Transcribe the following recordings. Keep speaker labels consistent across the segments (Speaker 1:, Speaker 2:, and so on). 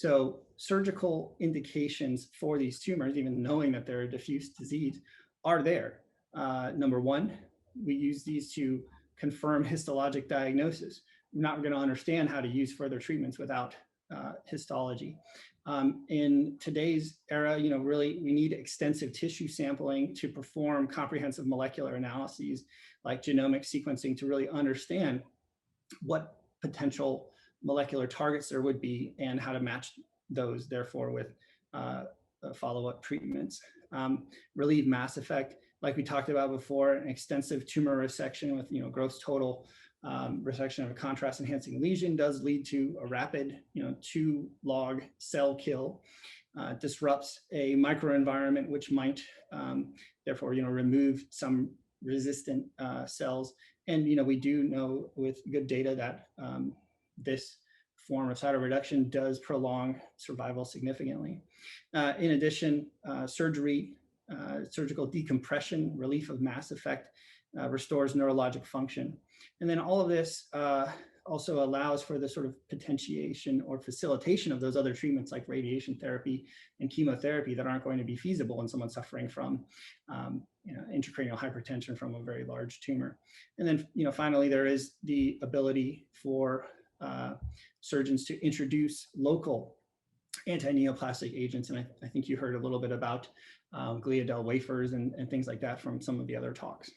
Speaker 1: So surgical indications for these tumors, even knowing that they're a diffuse disease, are there. Number one, we use these to confirm histologic diagnosis. We're not going to understand how to use further treatments without histology. In today's era, really we need extensive tissue sampling to perform comprehensive molecular analyses like genomic sequencing to really understand what potential molecular targets there would be and how to match those, therefore, with follow-up treatments. Relieve mass effect, like we talked about before, an extensive tumor resection with gross total resection of a contrast-enhancing lesion does lead to a rapid 2 log cell kill. Disrupts a microenvironment which might therefore remove some resistant cells. And we do know with good data that this form of cytoreduction does prolong survival significantly. In addition, surgical decompression, relief of mass effect, restores neurologic function. And then all of this also allows for the sort of potentiation or facilitation of those other treatments like radiation therapy and chemotherapy that aren't going to be feasible in someone suffering from intracranial hypertension from a very large tumor. And then finally, there is the ability for surgeons to introduce local anti-neoplastic agents. And I think you heard a little bit about gliadel wafers and things like that from some of the other talks.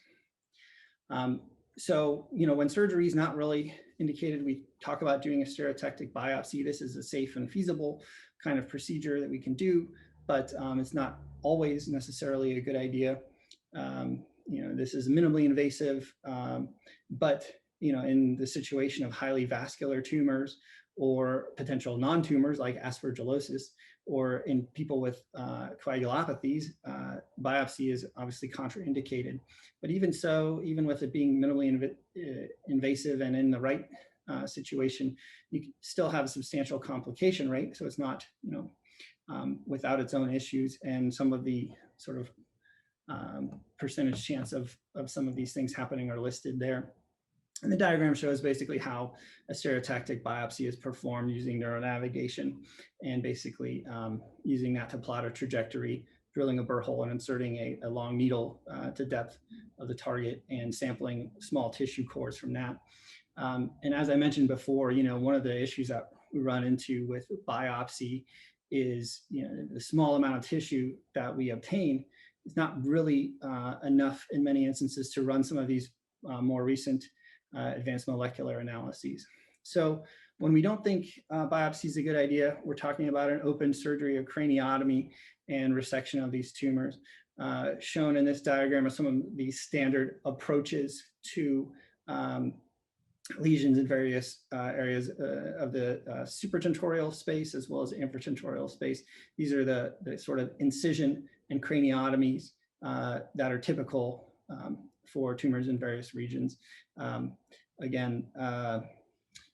Speaker 1: So, when surgery is not really indicated, we talk about doing a stereotactic biopsy. This is a safe and feasible kind of procedure that we can do, but it's not always necessarily a good idea. This is minimally invasive, but in the situation of highly vascular tumors or potential non-tumors like aspergillosis, or in people with coagulopathies, biopsy is obviously contraindicated. But even so, even with it being minimally invasive and in the right situation, you still have a substantial complication rate. So it's not, without its own issues, and some of the sort of percentage chance of some of these things happening are listed there. And the diagram shows basically how a stereotactic biopsy is performed using neuronavigation, and basically using that to plot a trajectory, drilling a burr hole and inserting a long needle to depth of the target and sampling small tissue cores from that. And as I mentioned before, one of the issues that we run into with biopsy is, the small amount of tissue that we obtain is not really enough in many instances to run some of these more recent advanced molecular analyses. So when we don't think biopsy is a good idea, we're talking about an open surgery of craniotomy and resection of these tumors. Shown in this diagram are some of the standard approaches to lesions in various areas of the supratentorial space as well as infratentorial space. These are the sort of incision and craniotomies that are typical for tumors in various regions. Again,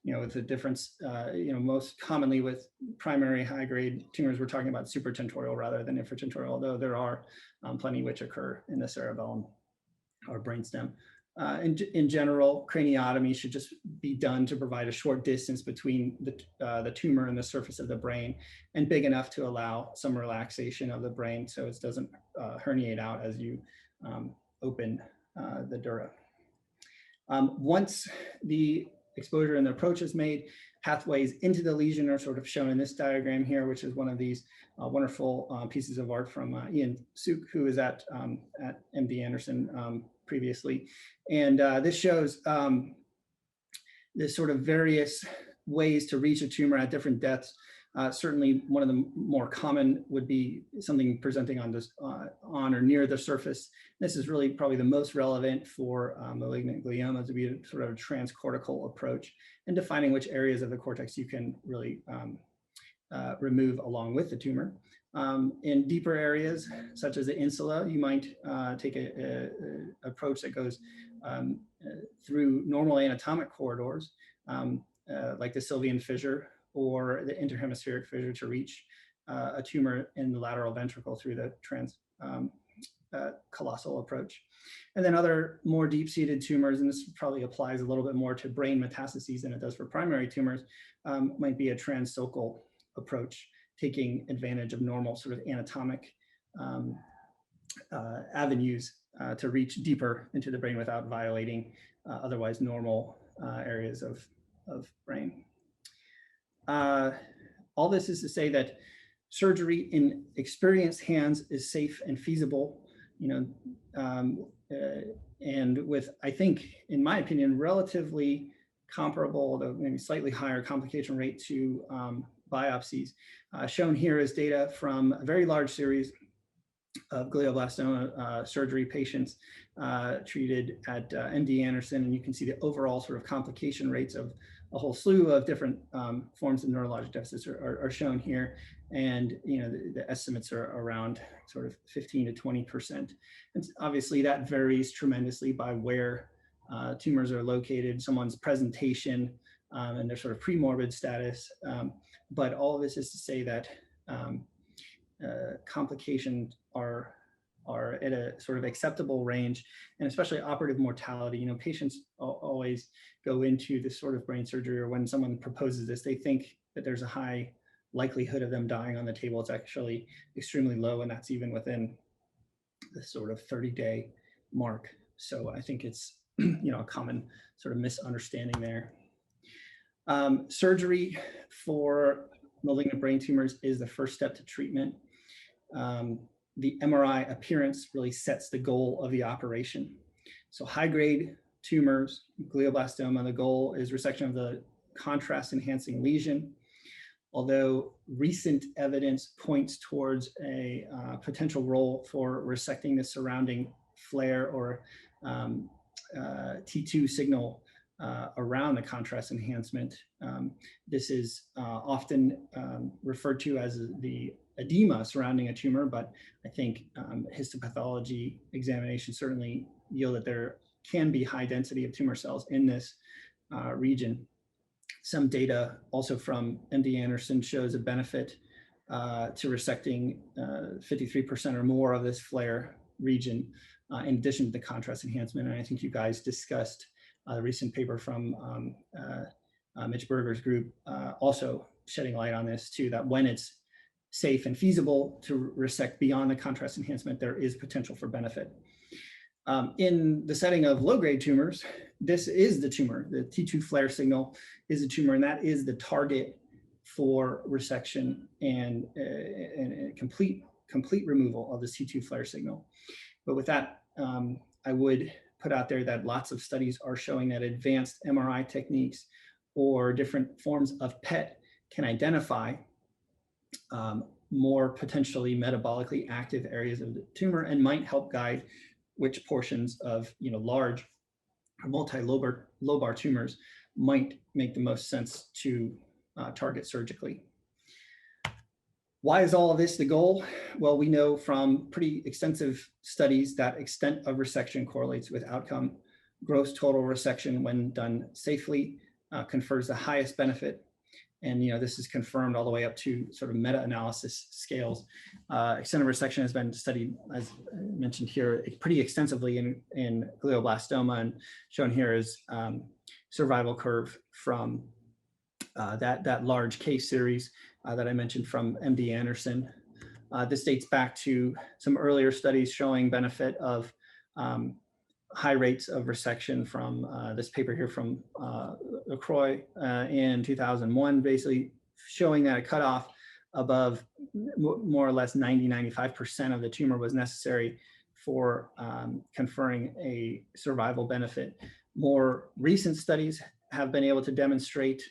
Speaker 1: with the difference, most commonly with primary high-grade tumors, we're talking about supratentorial rather than infratentorial, although there are plenty which occur in the cerebellum or brainstem. In general, craniotomy should just be done to provide a short distance between the tumor and the surface of the brain, and big enough to allow some relaxation of the brain so it doesn't herniate out as you open the dura. Once the exposure and the approach is made, pathways into the lesion are sort of shown in this diagram here, which is one of these wonderful pieces of art from Ian Suk, who is at MD Anderson previously. And this shows this sort of various ways to reach a tumor at different depths. Certainly one of the more common would be something presenting on or near the surface. This is really probably the most relevant for malignant gliomas, to be a sort of a transcortical approach and defining which areas of the cortex you can really remove along with the tumor. In deeper areas, such as the insula, you might take an approach that goes through normal anatomic corridors, like the Sylvian fissure or the interhemispheric fissure, to reach a tumor in the lateral ventricle through the colossal approach. And then other more deep-seated tumors, and this probably applies a little bit more to brain metastases than it does for primary tumors, might be a transfocal approach, taking advantage of normal sort of anatomic avenues to reach deeper into the brain without violating otherwise normal areas of brain. All this is to say that surgery in experienced hands is safe and feasible, and with, I think, in my opinion, relatively comparable to maybe slightly higher complication rate to biopsies. Shown here is data from a very large series of glioblastoma surgery patients treated at MD Anderson, and you can see the overall sort of complication rates of a whole slew of different forms of neurologic deficits are shown here, and the estimates are around sort of 15 to 20%. And obviously that varies tremendously by where tumors are located, someone's presentation, and their sort of premorbid status. But all of this is to say that complications are at a sort of acceptable range, and especially operative mortality. Patients always go into this sort of brain surgery, or when someone proposes this, they think that there's a high likelihood of them dying on the table. It's actually extremely low, and that's even within the sort of 30-day mark. So I think it's a common sort of misunderstanding there. Surgery for malignant brain tumors is the first step to treatment. The MRI appearance really sets the goal of the operation. So high-grade tumors, glioblastoma, the goal is resection of the contrast-enhancing lesion. Although recent evidence points towards a potential role for resecting the surrounding flare or T2 signal around the contrast enhancement. This is often referred to as the edema surrounding a tumor, but I think histopathology examination certainly yield that there can be high density of tumor cells in this region. Some data also from MD Anderson shows a benefit to resecting 53% or more of this flare region, in addition to the contrast enhancement. And I think you guys discussed the recent paper from Mitch Berger's group, also shedding light on this too, that when it's safe and feasible to resect beyond the contrast enhancement, there is potential for benefit. In the setting of low-grade tumors, this is the tumor. The T2 flare signal is the tumor, and that is the target for resection and complete removal of the T2 flare signal. But with that, I would put out there that lots of studies are showing that advanced MRI techniques or different forms of PET can identify more potentially metabolically active areas of the tumor and might help guide which portions of large or multi-lobar tumors might make the most sense to target surgically. Why is all of this the goal? Well, we know from pretty extensive studies that extent of resection correlates with outcome. Gross total resection, when done safely, confers the highest benefit. And this is confirmed all the way up to sort of meta-analysis scales. Extent of resection has been studied, as mentioned here, pretty extensively in glioblastoma, and shown here is survival curve from that large case series that I mentioned from MD Anderson. This dates back to some earlier studies showing benefit of high rates of resection from this paper here from LaCroix in 2001, basically showing that a cutoff above more or less 95% of the tumor was necessary for conferring a survival benefit. More recent studies have been able to demonstrate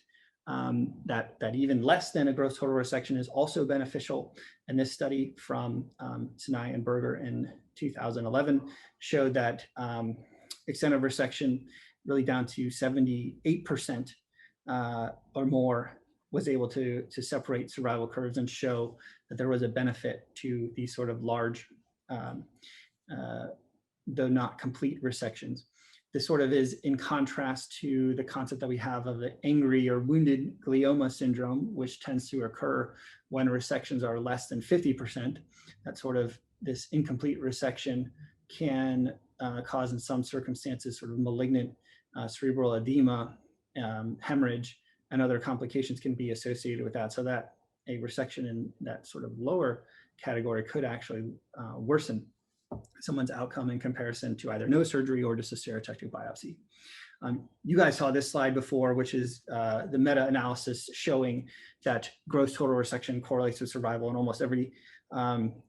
Speaker 1: that even less than a gross total resection is also beneficial. And this study from Sinai and Berger in 2011 showed that extent of resection really down to 78% or more was able to separate survival curves and show that there was a benefit to these sort of large, though not complete resections. This sort of is in contrast to the concept that we have of the angry or wounded glioma syndrome, which tends to occur when resections are less than 50%. That sort of this incomplete resection can cause in some circumstances sort of malignant cerebral edema, hemorrhage, and other complications can be associated with that. So that a resection in that sort of lower category could actually worsen someone's outcome in comparison to either no surgery or just a stereotactic biopsy. You guys saw this slide before, which is the meta-analysis showing that gross total resection correlates with survival in almost every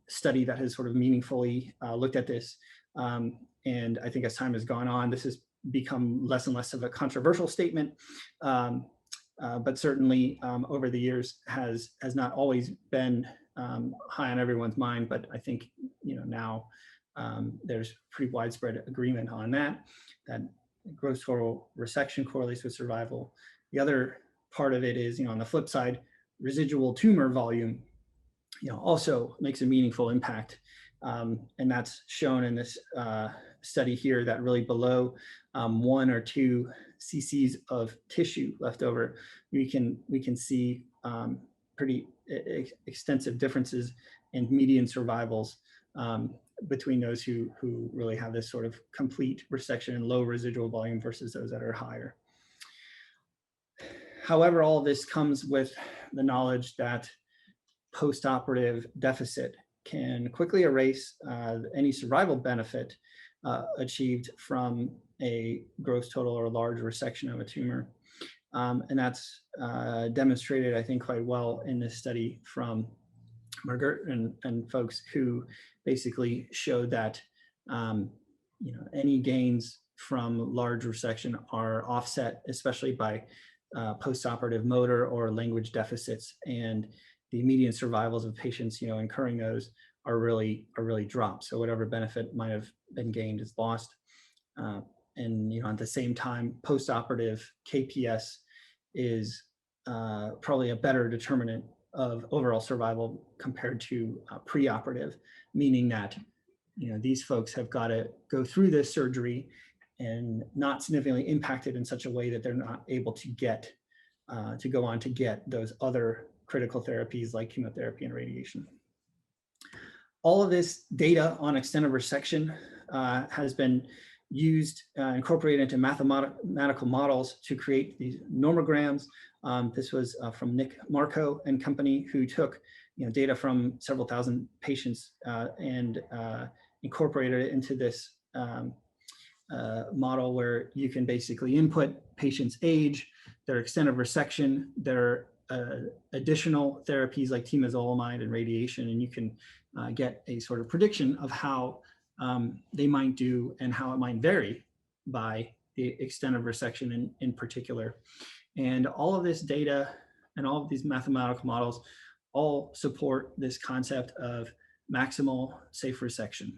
Speaker 1: study that has sort of meaningfully looked at this. And I think as time has gone on, this has become less and less of a controversial statement, but certainly over the years has not always been high on everyone's mind. But I think now there's pretty widespread agreement on that gross total resection correlates with survival. The other part of it is, on the flip side, residual tumor volume, also makes a meaningful impact. And that's shown in this study here, that really below 1 or 2 cc's of tissue left over, we can see pretty extensive differences in median survivals between those who really have this sort of complete resection and low residual volume versus those that are higher. However, all of this comes with the knowledge that postoperative deficit can quickly erase any survival benefit achieved from a gross total or large resection of a tumor. And that's demonstrated, I think, quite well in this study from Margaret and folks, who basically showed that any gains from large resection are offset, especially by postoperative motor or language deficits, and the median survivals of patients incurring those are really dropped. So whatever benefit might have been gained is lost. And at the same time, postoperative KPS is probably a better determinant of overall survival compared to preoperative, meaning that these folks have got to go through this surgery and not significantly impacted in such a way that they're not able to get to go on to get those other critical therapies like chemotherapy and radiation. All of this data on extent of resection has been used, incorporated into mathematical models to create these normograms. This was from Nick Marco and company, who took data from several thousand patients and incorporated it into this model, where you can basically input patient's age, their extent of resection, their additional therapies like temozolomide and radiation, and you can get a sort of prediction of how they might do and how it might vary by the extent of resection in particular. And all of this data and all of these mathematical models all support this concept of maximal safe resection.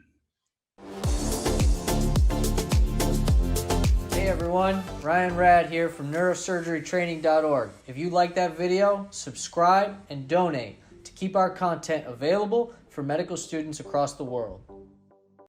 Speaker 2: Hey everyone, Ryan Rad here from Neurosurgerytraining.org. If you like that video, subscribe and donate to keep our content available for medical students across the world.